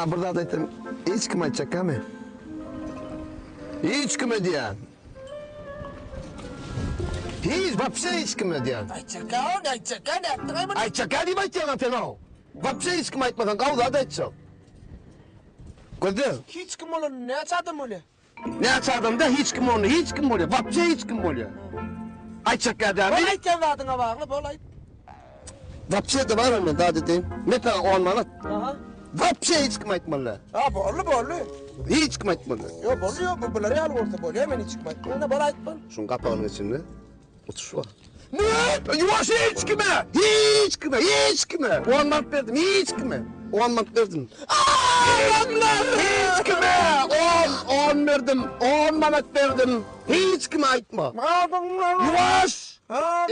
Sana burada da aytayım. Hiç kim aytacak mi? Hiç kim diyen. Hiç, вообще hiç kim diyen. Aytacak ne yaptın ay bunu? Aytacak deyip aytacak sen o. Вообще hiç kim aytmadan kavga da aytacak. Gördün? Hiç kim olur ne açadın öyle? Ne açardım da hiç kim onu, hiç kim oluyor. Вообще hiç kim oluyor. Aytacak diyen. Bol aytken vardığına bağlı bol ayt. Вообще de var mı daha dediğim? Mesela 10 manat. Aha. Вообще hiç kim aytmalı. Ha bollu. Hiç kim aytmalı. Yo bollu yok bu bunları al orta bol hemen hiç çıkmaz. Ona bol ayt bol. Şunun kapağının içinde. Otur var. Ne? Yavaş hiç kime? Hiç kime? Hiç kime? 10 manat verdim. Hiç kime? 10 manat verdim. Hiç kime? 10 verdim. 10 manat verdim. Hiç kime aytma. Aldın lan. Yavaş. Ha.